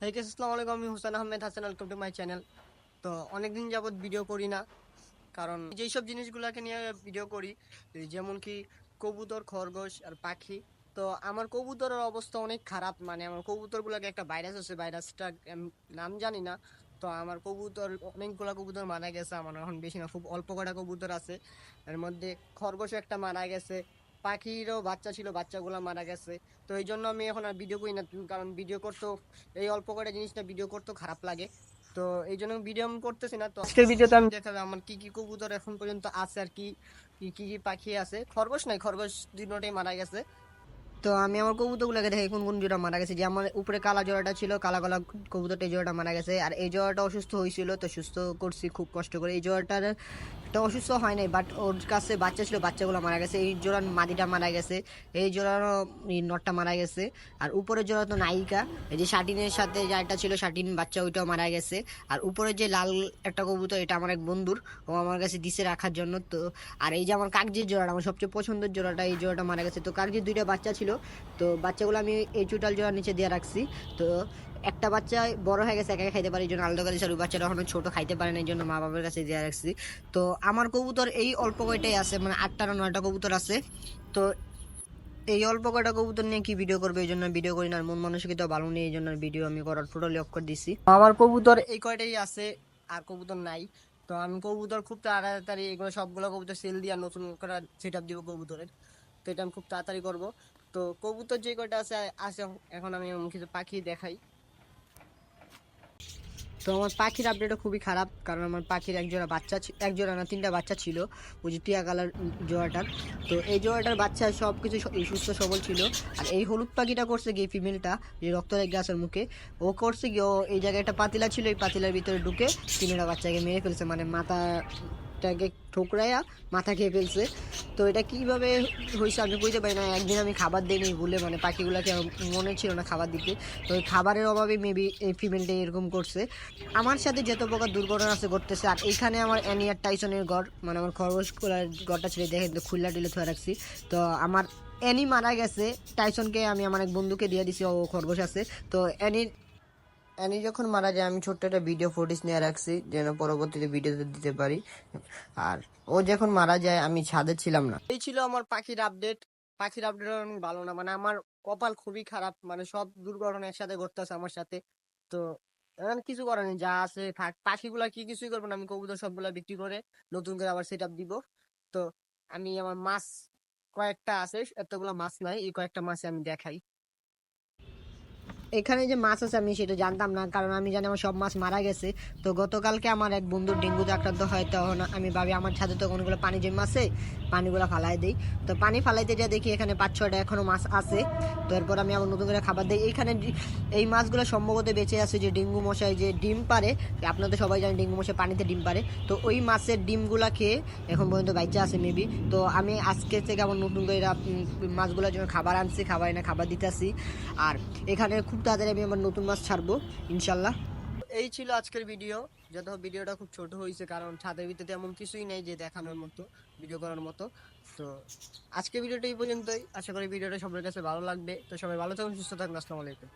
Hi guys, আসসালামু আলাইকুম। আমি Hussain Ahmed Hasan, welcome to my channel. তো অনেকদিন যাবত ভিডিও করি না, কারণ যেই সব জিনিসগুলোকে নিয়ে ভিডিও করি, এই যেমন কি কবুতর, খরগোশ আর পাখি। তো আমার কবুতরের অবস্থা অনেক খারাপ, মানে আমার কবুতরগুলোকে একটা ভাইরাস আছে, ভাইরাসটা নাম জানি না। তো আমার কবুতর, অনেকগুলা কবুতর মারা গেছে। আমার এখন বেশি না, খুব অল্প কটা কবুতর আছে। এর মধ্যে খরগোশও একটা মারা গেছে, পাখিরও বাচ্চা ছিল, বাচ্চাগুলো মারা গেছে। তো এই জন্য আমি এখন আর ভিডিও করি না, কারণ ভিডিও করতেও, এই অল্প কটা জিনিসটা ভিডিও করতেও খারাপ লাগে। তো এই জন্য ভিডিও আমি করতেছি না। তো আজকের ভিডিওতে আমি দেখাবো আমার কি কি কবুতর এখন পর্যন্ত আছে, আর কি কি কি কি পাখি আছে। খরগোশ নাই, খরগোশ দুটোটাই মারা গেছে। তো আমি আমার কবুতরগুলোকে দেখে কোন কোন জোড়া মারা গেছে। যে আমার উপরে কালা জোড়াটা ছিল, কালা কালা কবুতরটা, এই জোড়াটা মারা গেছে। আর এই জোড়াটা অসুস্থ হয়েছিল, তো সুস্থ করছি খুব কষ্ট করে। এই জোড়াটার এটা অসুস্থ হয় নাই, বাট ওর কাছে বাচ্চা ছিল, বাচ্চাগুলো মারা গেছে। এই জোড়ার মাদিটা মারা গেছে, এই জোড়ারও নটটা মারা গেছে। আর উপরের জোড়া তো নায়িকা, এই যে শাটিনের সাথে যারটা ছিল শাটিন বাচ্চা, ওইটাও মারা গেছে। আর উপরের যে লাল একটা কবুতর, এটা আমার এক বন্ধুর, ও আমার কাছে দিছে রাখার জন্য। তো আর এই যে আমার কাকজির জোড়াটা, আমার সবচেয়ে পছন্দের জোড়াটা, এই জোড়াটা মারা গেছে। তো কাকজির দুইটা বাচ্চা ছিল, তো বাচ্চাগুলো আমি এই চুটাল জোড়ার নিচে দিয়ে রাখছি। তো একটা বাচ্চা বড় হয়ে গেছে, একা একা খাইতে পারে, এই জন্য আলাদা করে দিয়েছি। আর ওই বাচ্চাটা এখনো ছোট, খাইতে পারে না, এই জন্য মা বাবার কাছে দিয়ে রাখছি। তো আমার কবুতর এই অল্প কয়টাই আছে, মানে 8টা না 9টা কবুতর আছে। তো এই অল্প কয়টা কবুতর নিয়ে কি ভিডিও করবে, এই জন্য ভিডিও করি না। আর মন মানসিকতা ভালো নেই, এই জন্য ভিডিও আমি করার টোটালি অফ করে দিছি। আমার কবুতর এই কয়টাই আছে, আর কবুতর নাই। তো আমি কবুতর খুব তাড়াতাড়ি এগুলো সবগুলো কবুতর সেল দিয়ে নতুন করে সেট আপ দিব কবুতরের। তো এটা আমি খুব তাড়াতাড়ি করব। তো কবুতর যে কয়টা আছে আছে, এখন আমি কিছু পাখি দেখাই। তো আমার পাখির আপডেটও খুবই খারাপ, কারণ আমার পাখির এক জোড়া বাচ্চা, এক জোড়া না 3টা বাচ্চা ছিল, ওই যে টিয়া কালার জোড়াটার। তো এই জোড়াটার বাচ্চা সব কিছু সুস্থ সবল ছিল। আর এই হলুদ পাখিটা করছে গিয়ে ফিমেলটা, যে রক্ত রেখে গাছের মুখে, ও করছে গিয়ে, ও এই জায়গায় একটা পাতিলা ছিল, এই পাতিলার ভিতরে ঢুকে 3টা বাচ্চাকে মেরে ফেলছে, মানে মাথাটাকে ঠোকরাইয়া মাথা খেয়ে ফেলছে। তো এটা কিভাবে হয়েছে আমি বুঝতে পারি না। একদিন আমি খাবার দিইনি ভুলে, মানে পাখিগুলোকে আমার মনে ছিল না খাবার দিতে। তো ওই খাবারের অভাবে মেবি এই ফিমেলটা এরকম করছে। আমার সাথে যত প্রকার দুর্ঘটনা আছে ঘটতেছে। আর এইখানে আমার অ্যানিয়ার টাইসনের ঘর, মানে আমার খরগোশগুলার ঘরটা ছিল, দেখে তো খুল্লা টিলে ধরে রাখছি। তো আমার অ্যানি মারা গেছে, টাইসনকে আমি আমার এক বন্ধুকে দিয়ে দিছি, ও খরগোশ আছে। তো অ্যানি যখন মারা যায়, আমি ছোট্ট একটা ভিডিও ফুটেজ নিয়ে রাখছি, যেন পরবর্তীতে ভিডিওতে দিতে পারি। আর ও যখন মারা যায় আমি ছাদে ছিলাম না। এই ছিল আমার পাখির আপডেট। পাখির আপডেট অনেক ভালো না, মানে আমার কপাল খুবই খারাপ, মানে সব দুর্ঘটনা একসাথে ঘটতেছে আমার সাথে। তো এখন কিছু করার নেই, যা আছে থাক। পাখিগুলা কি কিছুই করবো না, আমি কবুতর সবগুলা বিক্রি করে নতুন করে আবার সেট আপ দিব। তো আমি আমার মাছ কয়েকটা আছে, এতগুলা মাছ নাই, এই কয়েকটা মাছে আমি দেখাই। এখানে যে মাছ আছে আমি সেটা জানতাম না, কারণ আমি জানি আমার সব মাছ মারা গেছে। তো গতকালকে আমার এক বন্ধুর ডেঙ্গুতে আক্রান্ত হয়, তখন আমি ভাবি আমার ছাদে তো অনেকগুলো পানি জমে আছে, পানিগুলো ফালাই দিই। তো পানি ফালাইতে যা দেখি এখানে 5-6টা এখনো মাছ আছে। তো এরপর আমি আবার নতুন করে খাবার দিই। এইখানে এই মাছগুলো সম্ভবত বেঁচে আছে, যে ডেঙ্গু মশাই যে ডিম পারে, আপনাদের সবাই জানেন ডেঙ্গু মশাই পানিতে ডিম পারে। তো ওই মাছের ডিমগুলা খেয়ে এখন পর্যন্ত বাচ্চা আছে মেবি। তো আমি আজকে থেকে আবার নতুন করে মাছগুলোর জন্য খাবার আনছি, খাবার এনে খাবার দিতেছি। আর এখানে খুব তাড়াতাড়ি আমি আমার নতুন মাছ ছাড়বো ইনশাল্লাহ। এই ছিল আজকের ভিডিও। যত ভিডিওটা খুব ছোট হয়েছে, কারণ ছাদের ভিতরে এমন কিছুই নেই যে দেখানোর মতো, ভিডিও করার মতো। তো আজকে ভিডিওটা এই পর্যন্তই। আশা করি ভিডিওটা সবার কাছে ভালো লাগবে। তো সবাই ভালো থাকুন, সুস্থ থাকুন। আসসালামু আলাইকুম।